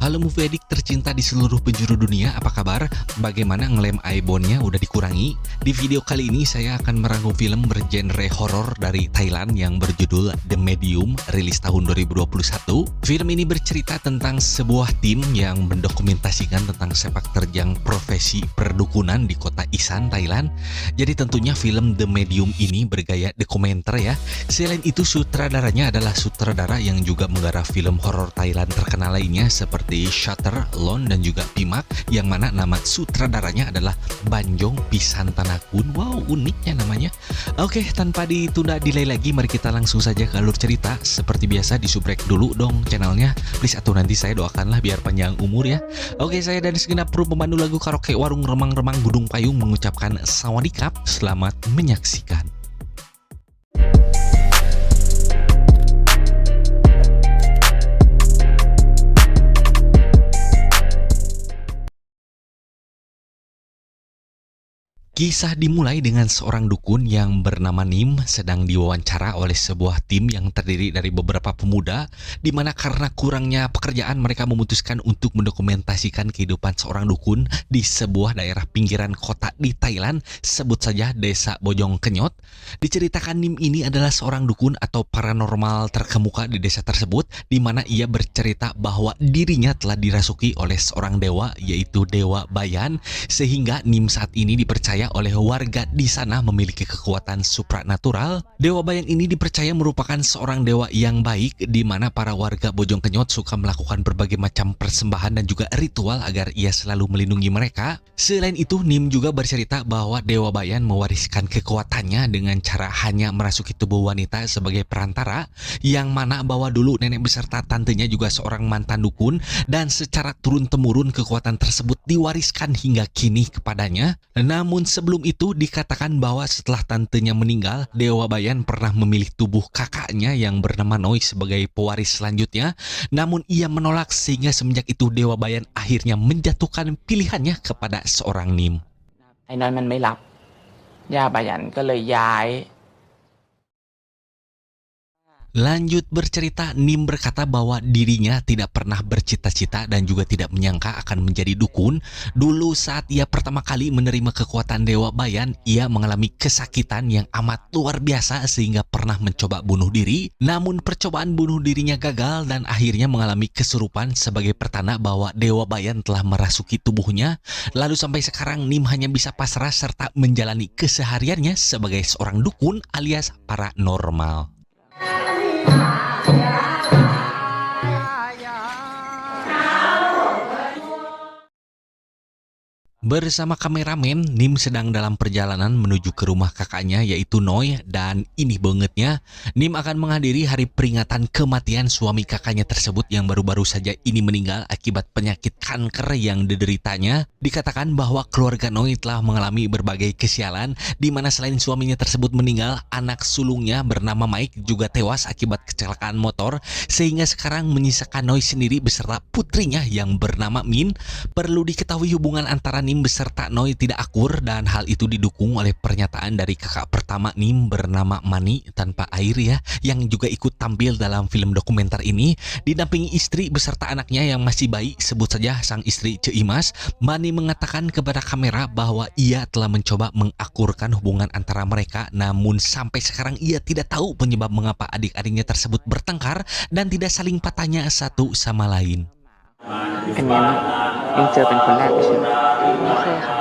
Halo movie addict tercinta di seluruh penjuru dunia, apa kabar? Bagaimana ngelem iPhone-nya udah dikurangi? Di video kali ini saya akan merangkum film bergenre horor dari Thailand yang berjudul The Medium, rilis tahun 2021. Film ini bercerita tentang sebuah tim yang mendokumentasikan tentang sepak terjang profesi perdukunan di kota Isan, Thailand. Jadi tentunya film The Medium ini bergaya dokumenter ya. Selain itu sutradaranya adalah sutradara yang juga menggarap film horor Thailand terkenal lainnya seperti Shutter, Lone, dan juga Pimak, yang mana nama sutradaranya adalah Banjong Pisantanakun. Wow, uniknya namanya. Oke, tanpa ditunda delay lagi, mari kita langsung saja ke alur cerita. Seperti biasa, disubrek dulu dong channelnya, please, atau nanti saya doakanlah biar panjang umur ya. Oke, saya dari segenap kru pemandu lagu karaoke warung remang-remang Gunung Payung mengucapkan sawadikap, selamat menyaksikan. Kisah dimulai dengan seorang dukun yang bernama Nim sedang diwawancara oleh sebuah tim yang terdiri dari beberapa pemuda, di mana karena kurangnya pekerjaan mereka memutuskan untuk mendokumentasikan kehidupan seorang dukun di sebuah daerah pinggiran kota di Thailand, sebut saja Desa Bojong Kenyot. Diceritakan Nim ini adalah seorang dukun atau paranormal terkemuka di desa tersebut, di mana ia bercerita bahwa dirinya telah dirasuki oleh seorang dewa, yaitu Dewa Bayan, sehingga Nim saat ini dipercaya oleh warga di sana memiliki kekuatan supranatural. Dewa Bayan ini dipercaya merupakan seorang dewa yang baik, di mana para warga Bojong Kenyot suka melakukan berbagai macam persembahan dan juga ritual agar ia selalu melindungi mereka. Selain itu, Nim juga bercerita bahwa Dewa Bayan mewariskan kekuatannya dengan cara hanya merasuki tubuh wanita sebagai perantara, yang mana bahwa dulu nenek beserta tantenya juga seorang mantan dukun, dan secara turun-temurun kekuatan tersebut diwariskan hingga kini kepadanya. Namun sebelum itu dikatakan bahwa setelah tantenya meninggal, Dewa Bayan pernah memilih tubuh kakaknya yang bernama Noi sebagai pewaris selanjutnya. Namun ia menolak, sehingga semenjak itu Dewa Bayan akhirnya menjatuhkan pilihannya kepada seorang Nim. ไอ้น้อยมันไม่รับย่าบายันก็เลยย้าย Lanjut bercerita, Nim berkata bahwa dirinya tidak pernah bercita-cita dan juga tidak menyangka akan menjadi dukun. Dulu saat ia pertama kali menerima kekuatan Dewa Bayan, ia mengalami kesakitan yang amat luar biasa sehingga pernah mencoba bunuh diri. Namun percobaan bunuh dirinya gagal dan akhirnya mengalami kesurupan sebagai pertanda bahwa Dewa Bayan telah merasuki tubuhnya. Lalu sampai sekarang Nim hanya bisa pasrah serta menjalani kesehariannya sebagai seorang dukun alias paranormal. Bersama kameramen, Nim sedang dalam perjalanan menuju ke rumah kakaknya yaitu Noi, dan ini bangetnya, Nim akan menghadiri hari peringatan kematian suami kakaknya tersebut yang baru-baru saja ini meninggal akibat penyakit kanker yang dideritanya. Dikatakan bahwa keluarga Noi telah mengalami berbagai kesialan, di mana selain suaminya tersebut meninggal, anak sulungnya bernama Mike juga tewas akibat kecelakaan motor, sehingga sekarang menyisakan Noi sendiri beserta putrinya yang bernama Min. Perlu diketahui hubungan antara Nim beserta Noi tidak akur, dan hal itu didukung oleh pernyataan dari kakak pertama Nim bernama Mani tanpa air ya, yang juga ikut tampil dalam film dokumenter ini didampingi istri beserta anaknya yang masih bayi, sebut saja sang istri Ceimas. Mani mengatakan kepada kamera bahwa ia telah mencoba mengakurkan hubungan antara mereka, namun sampai sekarang ia tidak tahu penyebab mengapa adik-adiknya tersebut bertengkar dan tidak saling patahnya satu sama lain. อันนี้ยังเจอเป็นคนแรกไม่ใช่ไหมไม่เคยค่ะ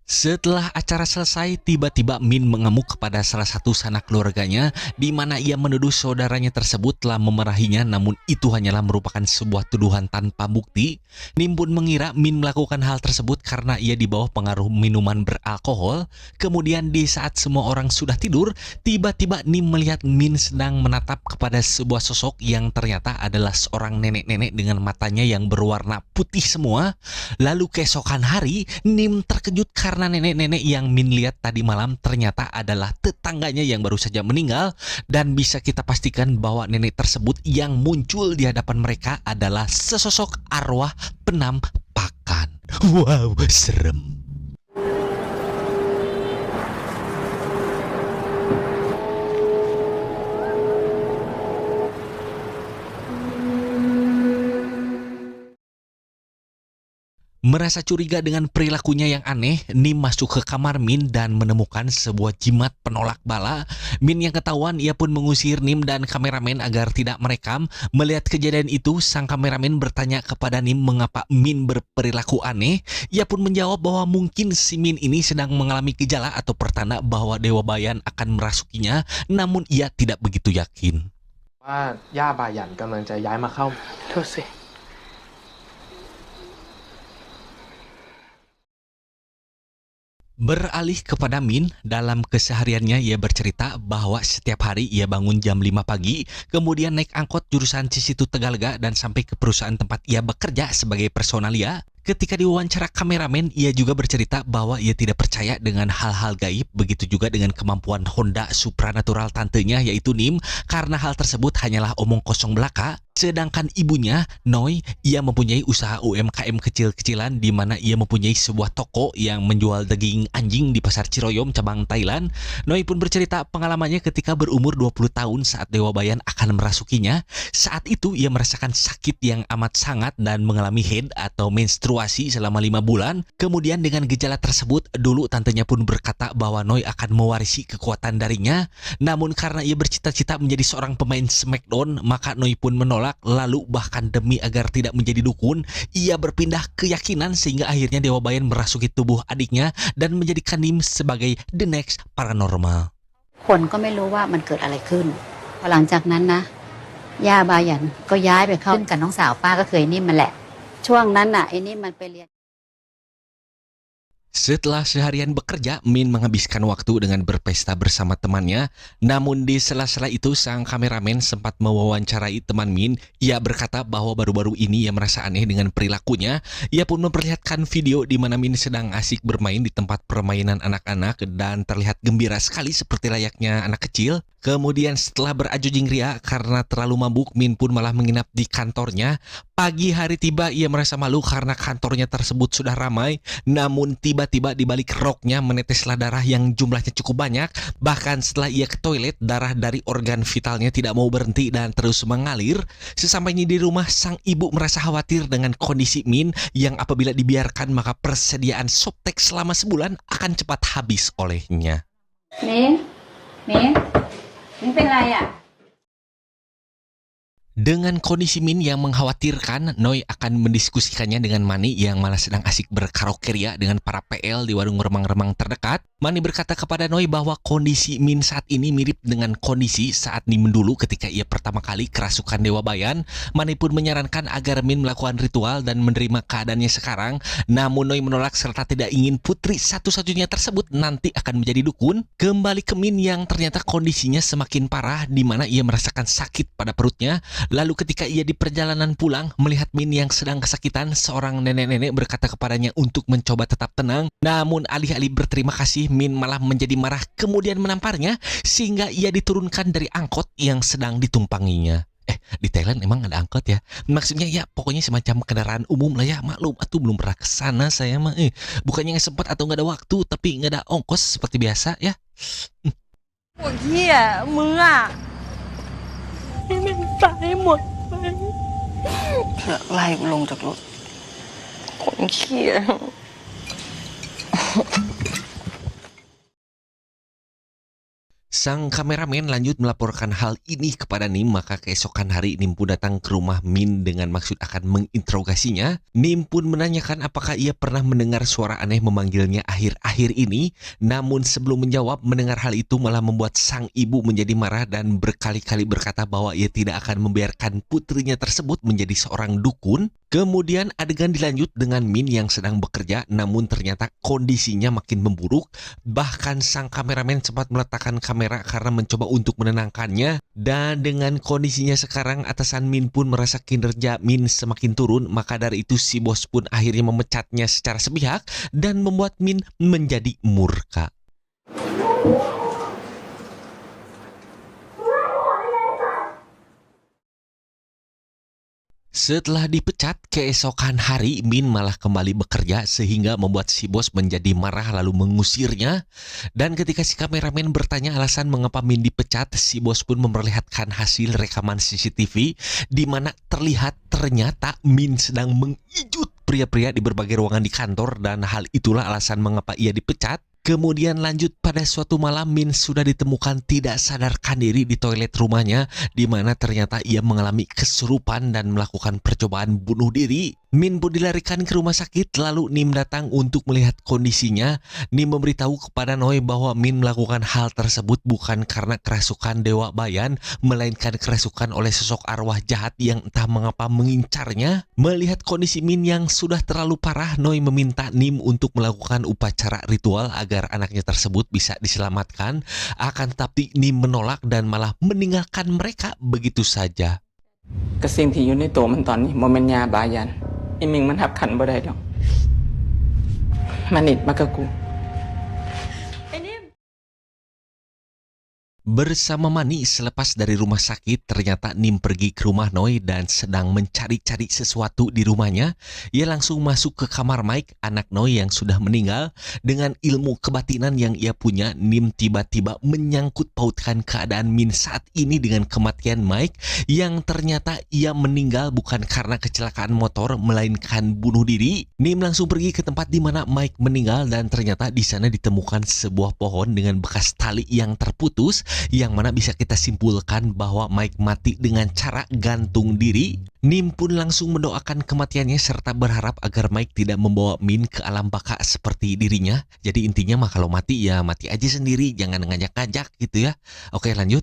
Setelah acara selesai, tiba-tiba Min mengamuk kepada salah satu sanak keluarganya, di mana ia menuduh saudaranya tersebut telah memarahinya, namun itu hanyalah merupakan sebuah tuduhan tanpa bukti. Nim pun mengira Min melakukan hal tersebut karena ia di bawah pengaruh minuman beralkohol. Kemudian di saat semua orang sudah tidur, tiba-tiba Nim melihat Min sedang menatap kepada sebuah sosok yang ternyata adalah seorang nenek-nenek dengan matanya yang berwarna putih semua. Lalu keesokan hari, Nim terkejut karena nenek-nenek yang Min lihat tadi malam ternyata adalah tetangganya yang baru saja meninggal, dan bisa kita pastikan bahwa nenek tersebut yang muncul di hadapan mereka adalah sesosok arwah penampakan. Wow, serem. Merasa curiga dengan perilakunya yang aneh, Nim masuk ke kamar Min dan menemukan sebuah jimat penolak bala. Min yang ketahuan, ia pun mengusir Nim dan kameramen agar tidak merekam. Melihat kejadian itu, sang kameramen bertanya kepada Nim mengapa Min berperilaku aneh. Ia pun menjawab bahwa mungkin si Min ini sedang mengalami gejala atau pertanda bahwa Dewa Bayan akan merasukinya, namun ia tidak begitu yakin. ว่าย่าบาหยันกำลังจะย้ายมาเข้า ดูสิ Beralih kepada Min, dalam kesehariannya ia bercerita bahwa setiap hari ia bangun jam 5 pagi, kemudian naik angkot jurusan Cisitu Tegalega dan sampai ke perusahaan tempat ia bekerja sebagai personalia. Ketika diwawancara kameramen, ia juga bercerita bahwa ia tidak percaya dengan hal-hal gaib, begitu juga dengan kemampuan Honda supranatural tantenya yaitu Nim, karena hal tersebut hanyalah omong kosong belaka. Sedangkan ibunya, Noi, ia mempunyai usaha UMKM kecil-kecilan di mana ia mempunyai sebuah toko yang menjual daging anjing di Pasar Ciroyom, cabang Thailand. Noi pun bercerita pengalamannya ketika berumur 20 tahun saat Dewa Bayan akan merasukinya. Saat itu ia merasakan sakit yang amat sangat dan mengalami haid atau menstruasi selama 5 bulan. Kemudian dengan gejala tersebut, dulu tantenya pun berkata bahwa Noi akan mewarisi kekuatan darinya. Namun karena ia bercita-cita menjadi seorang pemain Smackdown, maka Noi pun menolak. Lalu bahkan demi agar tidak menjadi dukun, ia berpindah keyakinan sehingga akhirnya Dewa Bayan merasuki tubuh adiknya dan menjadikan Nim sebagai the next paranormal. คนก็ไม่รู้ว่ามันเกิดอะไรขึ้นพอหลังจากนั้นนะย่าบายันก็ย้ายไปเข้ากับน้องสาวป้าก็เคยนิ่มมันแหละช่วงนั้นน่ะไอ้นิ่มมันไปเรียน Setelah seharian bekerja, Min menghabiskan waktu dengan berpesta bersama temannya. Namun di sela-sela itu, sang kameramen sempat mewawancarai teman Min. Ia berkata bahwa baru-baru ini ia merasa aneh dengan perilakunya. Ia pun memperlihatkan video di mana Min sedang asik bermain di tempat permainan anak-anak dan terlihat gembira sekali seperti layaknya anak kecil. Kemudian setelah berajujing ria karena terlalu mabuk, Min pun malah menginap di kantornya. Pagi hari tiba, ia merasa malu karena kantornya tersebut sudah ramai. Namun tiba-tiba di balik roknya meneteslah darah yang jumlahnya cukup banyak. Bahkan setelah ia ke toilet, darah dari organ vitalnya tidak mau berhenti dan terus mengalir. Sesampainya di rumah, sang ibu merasa khawatir dengan kondisi Min yang apabila dibiarkan maka persediaan softtek selama sebulan akan cepat habis olehnya. Minเป็นไรอ่ะ Dengan kondisi Min yang mengkhawatirkan, Noi akan mendiskusikannya dengan Mani yang malah sedang asik berkaraokeria dengan para PL di warung remang-remang terdekat. Mani berkata kepada Noi bahwa kondisi Min saat ini mirip dengan kondisi saat Nim dulu ketika ia pertama kali kerasukan Dewa Bayan. Mani pun menyarankan agar Min melakukan ritual dan menerima keadaannya sekarang. Namun Noi menolak serta tidak ingin putri satu-satunya tersebut nanti akan menjadi dukun. Kembali ke Min yang ternyata kondisinya semakin parah di mana ia merasakan sakit pada perutnya. Lalu ketika ia di perjalanan pulang, melihat Min yang sedang kesakitan, seorang nenek-nenek berkata kepadanya untuk mencoba tetap tenang. Namun alih-alih berterima kasih, Min malah menjadi marah kemudian menamparnya sehingga ia diturunkan dari angkot yang sedang ditumpanginya. Di Thailand emang ada angkot ya? Maksudnya ya pokoknya semacam kendaraan umum lah ya. Maklum, atuh belum pernah kesana saya mah. Bukannya nggak sempat atau nggak ada waktu, tapi nggak ada ongkos seperti biasa ya. 我เหี้ยมึงอ่ะให้มันตายหมดไปเพื่อไล่กูลงจากรถคนเหี้ย Sang kameramen lanjut melaporkan hal ini kepada Nim, maka keesokan hari Nim pun datang ke rumah Min dengan maksud akan menginterogasinya. Nim pun menanyakan apakah ia pernah mendengar suara aneh memanggilnya akhir-akhir ini. Namun sebelum menjawab, mendengar hal itu malah membuat sang ibu menjadi marah dan berkali-kali berkata bahwa ia tidak akan membiarkan putrinya tersebut menjadi seorang dukun. Kemudian adegan dilanjut dengan Min yang sedang bekerja, namun ternyata kondisinya makin memburuk. Bahkan sang kameramen sempat meletakkan kamera karena mencoba untuk menenangkannya. Dan dengan kondisinya sekarang, atasan Min pun merasa kinerja Min semakin turun. Maka dari itu si bos pun akhirnya memecatnya secara sepihak dan membuat Min menjadi murka. Setelah dipecat, keesokan hari Min malah kembali bekerja sehingga membuat si bos menjadi marah lalu mengusirnya. Dan ketika si kameramen bertanya alasan mengapa Min dipecat, si bos pun memperlihatkan hasil rekaman CCTV di mana terlihat ternyata Min sedang mengijut pria-pria di berbagai ruangan di kantor dan hal itulah alasan mengapa ia dipecat. Kemudian lanjut pada suatu malam Min sudah ditemukan tidak sadarkan diri di toilet rumahnya, di mana ternyata ia mengalami kesurupan dan melakukan percobaan bunuh diri. Min pun dilarikan ke rumah sakit, lalu Nim datang untuk melihat kondisinya. Nim memberitahu kepada Noi bahwa Min melakukan hal tersebut bukan karena kerasukan Dewa Bayan, melainkan kerasukan oleh sosok arwah jahat yang entah mengapa mengincarnya. Melihat kondisi Min yang sudah terlalu parah, Noi meminta Nim untuk melakukan upacara ritual agar anaknya tersebut bisa diselamatkan. Akan tetapi Nim menolak dan malah meninggalkan mereka begitu saja. ก็สิ่งที่อยู่ในตัวมันตอนนี้บ่แม่นยาบายันไอ้มิงมันหับขันบ่ได้ดอกมันนิดมากกับกู Bersama Mani selepas dari rumah sakit, ternyata Nim pergi ke rumah Noi dan sedang mencari-cari sesuatu di rumahnya. Ia langsung masuk ke kamar Mike, anak Noi yang sudah meninggal. Dengan ilmu kebatinan yang ia punya, Nim tiba-tiba menyangkut pautkan keadaan Min saat ini dengan kematian Mike, yang ternyata ia meninggal bukan karena kecelakaan motor, melainkan bunuh diri. Nim langsung pergi ke tempat di mana Mike meninggal dan ternyata di sana ditemukan sebuah pohon dengan bekas tali yang terputus, yang mana bisa kita simpulkan bahwa Mike mati dengan cara gantung diri. Nim pun langsung mendoakan kematiannya serta berharap agar Mike tidak membawa Min ke alam baka seperti dirinya. Jadi intinya mah kalau mati ya mati aja sendiri, jangan ngajak-ngajak gitu ya. Oke, lanjut.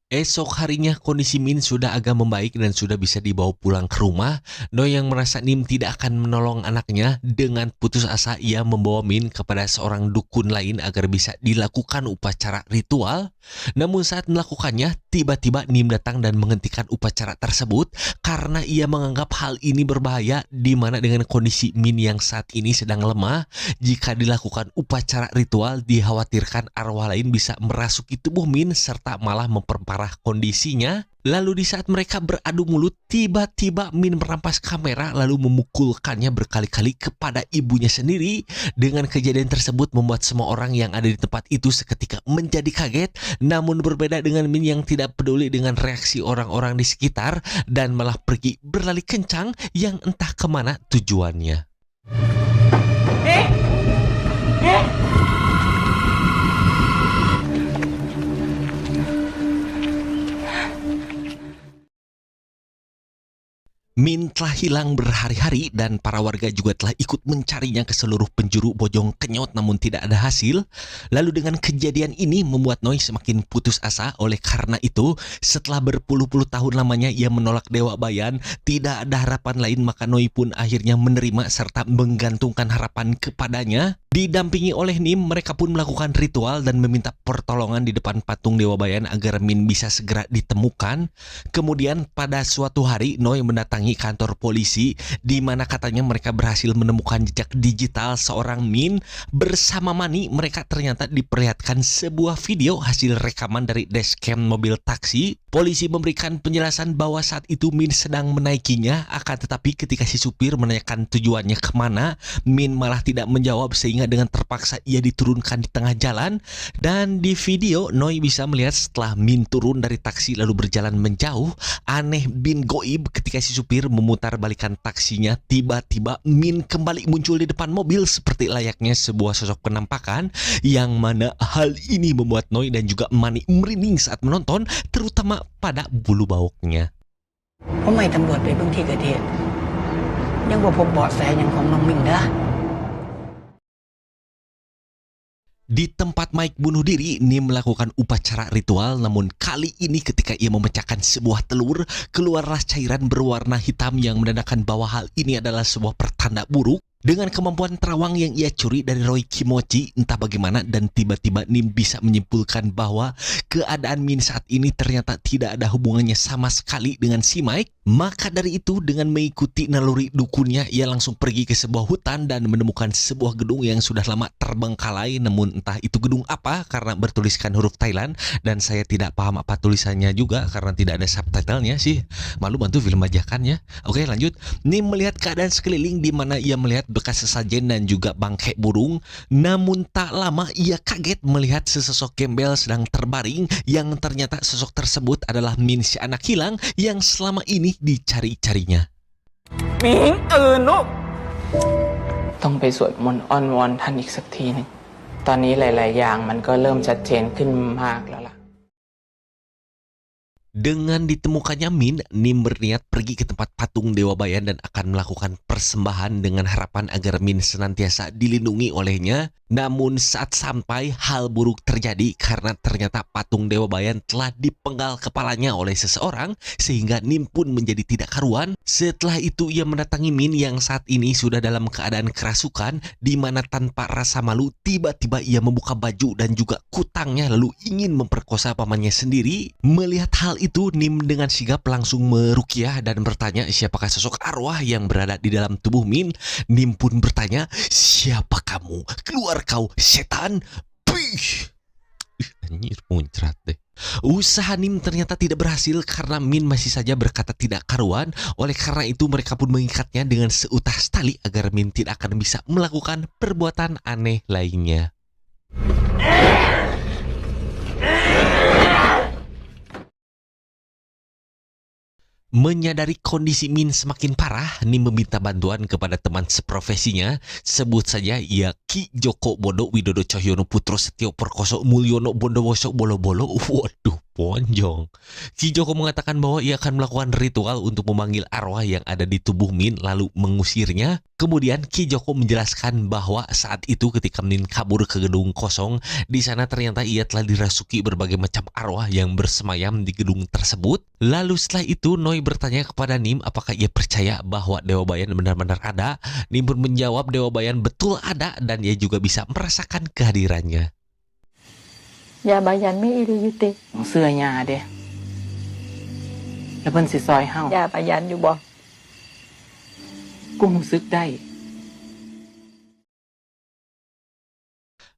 Esok harinya kondisi Min sudah agak membaik dan sudah bisa dibawa pulang ke rumah. Noi yang merasa Nim tidak akan menolong anaknya, dengan putus asa ia membawa Min kepada seorang dukun lain agar bisa dilakukan upacara ritual. Namun saat melakukannya, tiba-tiba Nim datang dan menghentikan upacara tersebut karena ia menganggap hal ini berbahaya, di mana dengan kondisi Min yang saat ini sedang lemah, jika dilakukan upacara ritual dikhawatirkan arwah lain bisa merasuki tubuh Min serta malah memperparah kondisinya. Lalu di saat mereka beradu mulut, tiba-tiba Min merampas kamera lalu memukulkannya berkali-kali kepada ibunya sendiri. Dengan kejadian tersebut membuat semua orang yang ada di tempat itu seketika menjadi kaget. Namun berbeda dengan Min yang tidak peduli dengan reaksi orang-orang di sekitar dan malah pergi berlari kencang yang entah kemana tujuannya. Min telah hilang berhari-hari dan para warga juga telah ikut mencarinya ke seluruh penjuru Bojong Kenyot namun tidak ada hasil. Lalu dengan kejadian ini membuat Noi semakin putus asa. Oleh karena itu, setelah berpuluh-puluh tahun lamanya ia menolak Dewa Bayan, tidak ada harapan lain, maka Noi pun akhirnya menerima serta menggantungkan harapan kepadanya. Didampingi oleh Nim, mereka pun melakukan ritual dan meminta pertolongan di depan patung Dewa Bayan agar Min bisa segera ditemukan. Kemudian pada suatu hari Noi mendatangi kantor polisi, di mana katanya mereka berhasil menemukan jejak digital seorang Min. Bersama Mani, mereka ternyata diperlihatkan sebuah video hasil rekaman dari dashcam mobil taksi. Polisi memberikan penjelasan bahwa saat itu Min sedang menaikinya, akan tetapi ketika si supir menanyakan tujuannya kemana, Min malah tidak menjawab sehingga dengan terpaksa ia diturunkan di tengah jalan. Dan di video Noi bisa melihat setelah Min turun dari taksi lalu berjalan menjauh, aneh bin goib ketika si supir memutar balikan taksinya, tiba-tiba Min kembali muncul di depan mobil seperti layaknya sebuah sosok penampakan, yang mana hal ini membuat Noi dan juga Mani merinding saat menonton, terutama pada bulu baoknya. ผมไม่ตำรวจไปเบื้องที่เกิดเหตุยังบ่พบเบาะแสหยังของน้องมิ่งเด้อ Di tempat Mike bunuh diri, Nim melakukan upacara ritual, namun kali ini ketika ia memecahkan sebuah telur, keluarlah cairan berwarna hitam yang menandakan bahwa hal ini adalah sebuah pertanda buruk. Dengan kemampuan terawang yang ia curi dari Roy Kimochi, entah bagaimana, dan tiba-tiba Nim bisa menyimpulkan bahwa keadaan Min saat ini ternyata tidak ada hubungannya sama sekali dengan si Mike. Maka dari itu, dengan mengikuti naluri dukunnya, ia langsung pergi ke sebuah hutan dan menemukan sebuah gedung yang sudah lama terbengkalai. Namun entah itu gedung apa karena bertuliskan huruf Thailand, dan saya tidak paham apa tulisannya juga karena tidak ada subtitlenya sih. Malu bantu film bajakannya. Oke, lanjut. Nim melihat keadaan sekeliling di mana ia melihat bekas sesajen dan juga bangkai burung. Namun tak lama ia kaget melihat sesosok gembel sedang terbaring, yang ternyata sosok tersebut adalah Min, si anak hilang yang selama ini dicari-carinya. มิงตื่นลูก ต้องไปสวดมนต์อ้อนวอนท่านอีกสักทีหนึงตอนนี้หลายๆอย่างมันก็เริ่มชัดเจนขึ้นมากแล้วล่ะ Dengan ditemukannya Min, Nim berniat pergi ke tempat patung Dewa Bayan dan akan melakukan persembahan dengan harapan agar Min senantiasa dilindungi olehnya. Namun saat sampai, hal buruk terjadi karena ternyata patung Dewa Bayan telah dipenggal kepalanya oleh seseorang sehingga Nim pun menjadi tidak karuan. Setelah itu ia mendatangi Min yang saat ini sudah dalam keadaan kerasukan, di mana tanpa rasa malu tiba-tiba ia membuka baju dan juga kutangnya lalu ingin memperkosa pamannya sendiri. Melihat hal itu, Nim dengan sigap langsung meruqyah dan bertanya siapakah sosok arwah yang berada di dalam tubuh Min. Nim pun bertanya, "Siapa kamu? Keluar kau, setan!" Pih! Anjir, muncrat deh. Usaha Nim ternyata tidak berhasil karena Min masih saja berkata tidak karuan. Oleh karena itu mereka pun mengikatnya dengan seutas tali agar Min tidak akan bisa melakukan perbuatan aneh lainnya. Menyadari kondisi Min semakin parah, Nim meminta bantuan kepada teman seprofesinya. Sebut saja ia Ki Joko Bodo Widodo Cahyono Putro Setio Perkoso Mulyono Bondowoso Bolo-Bolo. Waduh, ponjong. Ki Joko mengatakan bahwa ia akan melakukan ritual untuk memanggil arwah yang ada di tubuh Min lalu mengusirnya. Kemudian Ki Joko menjelaskan bahwa saat itu ketika Min kabur ke gedung kosong, di sana ternyata ia telah dirasuki berbagai macam arwah yang bersemayam di gedung tersebut. Lalu setelah itu Noi bertanya kepada Nim apakah ia percaya bahwa Dewa Bayan benar-benar ada. Nim pun menjawab Dewa Bayan betul ada dan ia juga bisa merasakan kehadirannya. ยาบายันมีอีหลีอยู่ติ เสื้อยาเด้แล้วเพิ่นสิซอยเฮาย าบายันอยู่บ่ กูรู้สึกได้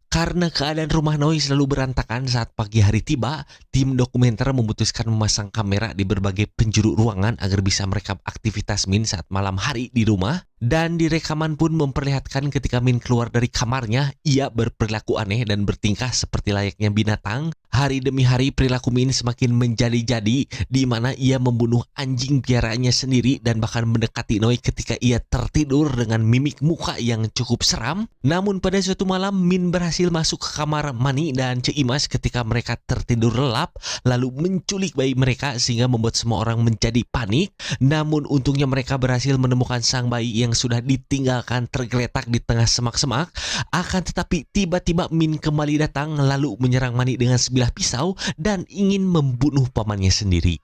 Karena keadaan rumah Noi selalu berantakan saat pagi hari tiba, tim dokumenter memutuskan memasang kamera di berbagai penjuru ruangan agar bisa merekam aktivitas Min saat malam hari di rumah. Dan di rekaman pun memperlihatkan ketika Min keluar dari kamarnya, ia berperilaku aneh dan bertingkah seperti layaknya binatang. Hari demi hari perilaku Min semakin menjadi-jadi, di mana ia membunuh anjing piaraannya sendiri dan bahkan mendekati Noi ketika ia tertidur dengan mimik muka yang cukup seram. Namun pada suatu malam Min berhasil masuk ke kamar Mani dan Cik Imas ketika mereka tertidur lelap, lalu menculik bayi mereka sehingga membuat semua orang menjadi panik. Namun untungnya mereka berhasil menemukan sang bayi yang sudah ditinggalkan tergeletak di tengah semak-semak. Akan tetapi tiba-tiba Min kembali datang lalu menyerang Mani dengan sebilah pisau dan ingin membunuh pamannya sendiri.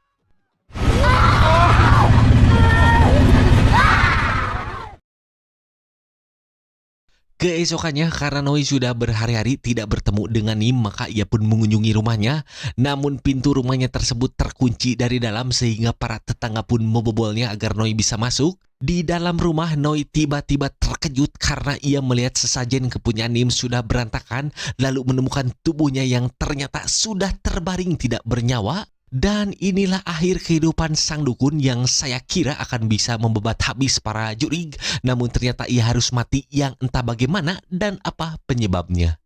Keesokannya karena Noi sudah berhari-hari tidak bertemu dengan Nim, maka ia pun mengunjungi rumahnya. Namun pintu rumahnya tersebut terkunci dari dalam sehingga para tetangga pun membobolnya agar Noi bisa masuk. Di dalam rumah Noi tiba-tiba terkejut karena ia melihat sesajen kepunyaan Nim sudah berantakan, lalu menemukan tubuhnya yang ternyata sudah terbaring tidak bernyawa. Dan inilah akhir kehidupan sang dukun yang saya kira akan bisa membebat habis para jurig. Namun ternyata ia harus mati yang entah bagaimana dan apa penyebabnya.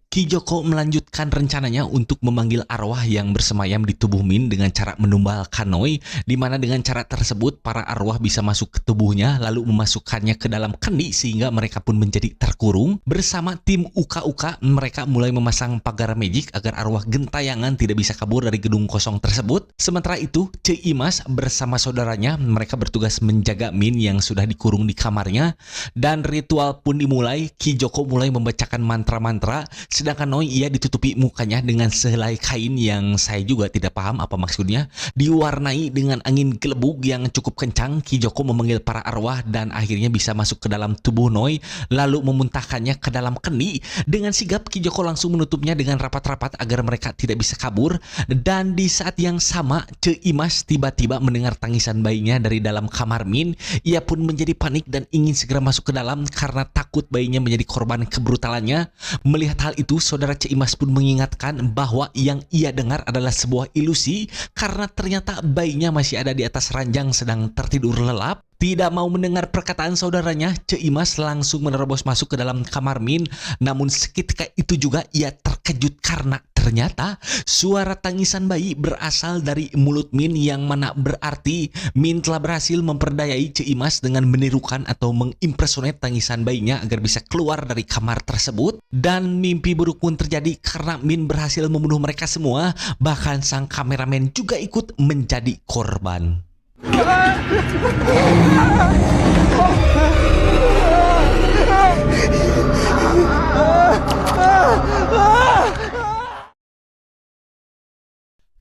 Ki Joko melanjutkan rencananya untuk memanggil arwah yang bersemayam di tubuh Min dengan cara menumbalkan Noi, di mana dengan cara tersebut para arwah bisa masuk ke tubuhnya lalu memasukkannya ke dalam kendi sehingga mereka pun menjadi terkurung. Bersama tim Uka-Uka mereka mulai memasang pagar magic agar arwah gentayangan tidak bisa kabur dari gedung kosong tersebut. Sementara itu Cik Imas bersama saudaranya mereka bertugas menjaga Min yang sudah dikurung di kamarnya, dan ritual pun dimulai. Ki Joko mulai membacakan mantra-mantra, sedangkan Noi ia ditutupi mukanya dengan sehelai kain yang saya juga tidak paham apa maksudnya. Diwarnai dengan angin gelembung yang cukup kencang, Ki Joko memanggil para arwah dan akhirnya bisa masuk ke dalam tubuh Noi lalu memuntahkannya ke dalam kendi. Dengan sigap Ki Joko langsung menutupnya dengan rapat-rapat agar mereka tidak bisa kabur. Dan di saat yang sama Cik Imas tiba-tiba mendengar tangisan bayinya dari dalam kamar Min. Ia pun menjadi panik dan ingin segera masuk ke dalam karena takut bayinya menjadi korban kebrutalannya. Melihat hal itu, saudara Cik Imas pun mengingatkan bahwa yang ia dengar adalah sebuah ilusi karena ternyata bayinya masih ada di atas ranjang sedang tertidur lelap. Tidak mau mendengar perkataan saudaranya, Cik Imas langsung menerobos masuk ke dalam kamar Min. Namun seketika itu juga ia terkejut karena ternyata suara tangisan bayi berasal dari mulut Min, yang mana berarti Min telah berhasil memperdayai Ceimas dengan menirukan atau mengimpersonate tangisan bayinya agar bisa keluar dari kamar tersebut. Dan mimpi buruk pun terjadi karena Min berhasil membunuh mereka semua, bahkan sang kameramen juga ikut menjadi korban.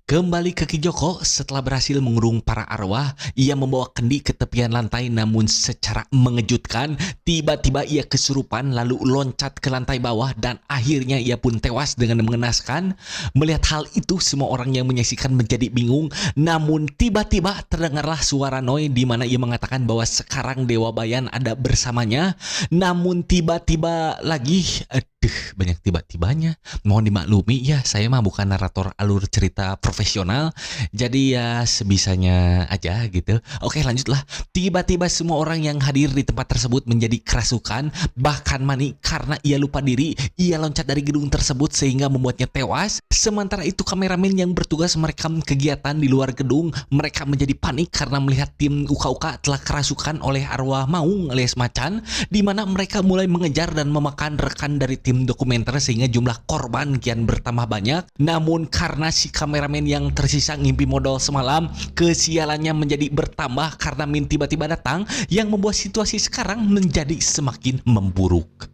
Kembali ke Ki Joko, setelah berhasil mengurung para arwah, ia membawa Kendi ke tepian lantai, namun secara mengejutkan, tiba-tiba ia kesurupan lalu loncat ke lantai bawah dan akhirnya ia pun tewas dengan mengenaskan. Melihat hal itu, semua orang yang menyaksikan menjadi bingung, namun tiba-tiba terdengarlah suara Noi di mana ia mengatakan bahwa sekarang Dewa Bayan ada bersamanya. Namun tiba-tiba lagi, banyak tiba-tibanya. Mohon dimaklumi ya, saya mah bukan narator alur cerita profesional, jadi ya sebisanya aja gitu. Oke, lanjutlah. Tiba-tiba semua orang yang hadir di tempat tersebut menjadi kerasukan, bahkan Mani karena ia lupa diri, ia loncat dari gedung tersebut sehingga membuatnya tewas. Sementara itu kameramen yang bertugas merekam kegiatan di luar gedung, mereka menjadi panik karena melihat tim Uka-Uka telah kerasukan oleh arwah Maung alias Macan, di mana mereka mulai mengejar dan memakan rekan dari tim dokumenter sehingga jumlah korban kian bertambah banyak. Namun karena si kameramen yang tersisa ngimpi modal semalam, kesialannya menjadi bertambah karena Min tiba-tiba datang yang membuat situasi sekarang menjadi semakin memburuk.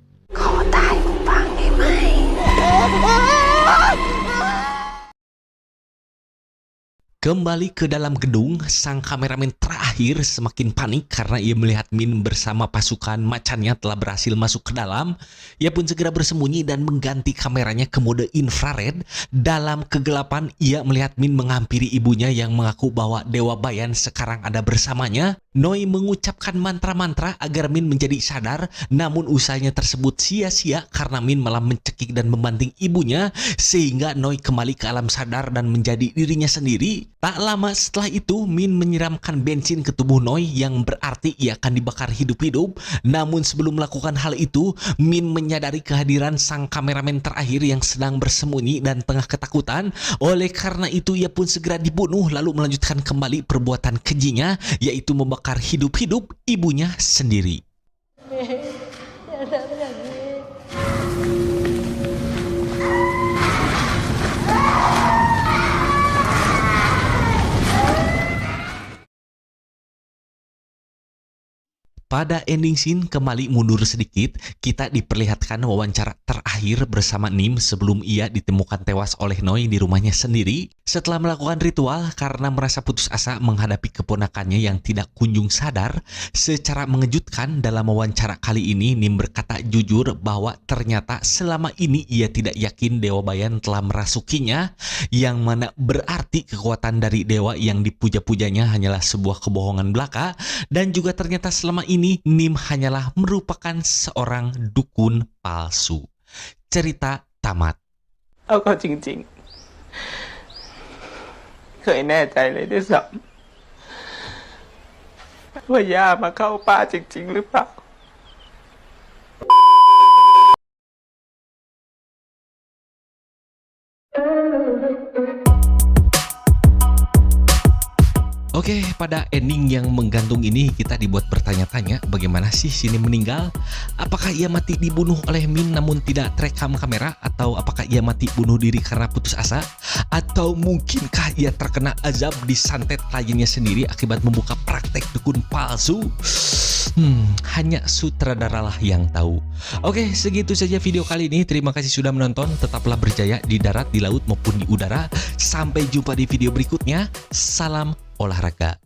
Kembali ke dalam gedung, sang kameramen terakhir semakin panik karena ia melihat Min bersama pasukan macannya telah berhasil masuk ke dalam. Ia pun segera bersembunyi dan mengganti kameranya ke mode infrared. Dalam kegelapan, ia melihat Min menghampiri ibunya yang mengaku bahwa Dewa Bayan sekarang ada bersamanya. Noi mengucapkan mantra-mantra agar Min menjadi sadar, namun usahanya tersebut sia-sia karena Min malah mencekik dan membanting ibunya, sehingga Noi kembali ke alam sadar dan menjadi dirinya sendiri. Tak lama setelah itu, Min menyiramkan bensin ke tubuh Noi yang berarti ia akan dibakar hidup-hidup. Namun sebelum melakukan hal itu, Min menyadari kehadiran sang kameramen terakhir yang sedang bersembunyi dan tengah ketakutan. Oleh karena itu, ia pun segera dibunuh lalu melanjutkan kembali perbuatan kejinya, yaitu membakar hidup-hidup ibunya sendiri. Pada ending scene, kembali mundur sedikit, kita diperlihatkan wawancara terakhir bersama Nim sebelum ia ditemukan tewas oleh Noi di rumahnya sendiri. Setelah melakukan ritual karena merasa putus asa menghadapi keponakannya yang tidak kunjung sadar, secara mengejutkan dalam wawancara kali ini Nim berkata jujur bahwa ternyata selama ini ia tidak yakin Dewa Bayan telah merasukinya, yang mana berarti kekuatan dari dewa yang dipuja-pujanya hanyalah sebuah kebohongan belaka, dan juga ternyata selama ini Nim hanyalah merupakan seorang dukun palsu. Cerita tamat. เอาเข้าจริงๆเคยแน่ใจเลยด้วยซ้ำว่าย่ามาเข้าป่าจริงๆหรือเปล่า Oke, pada ending yang menggantung ini kita dibuat bertanya-tanya bagaimana sih Nim meninggal? Apakah ia mati dibunuh oleh Min namun tidak terekam kamera? Atau apakah ia mati bunuh diri karena putus asa? Atau mungkinkah ia terkena azab disantet kliennya sendiri akibat membuka praktek dukun palsu? Hanya sutradara lah yang tahu. Oke, segitu saja video kali ini. Terima kasih sudah menonton. Tetaplah berjaya di darat, di laut maupun di udara. Sampai jumpa di video berikutnya. Salam olahraga.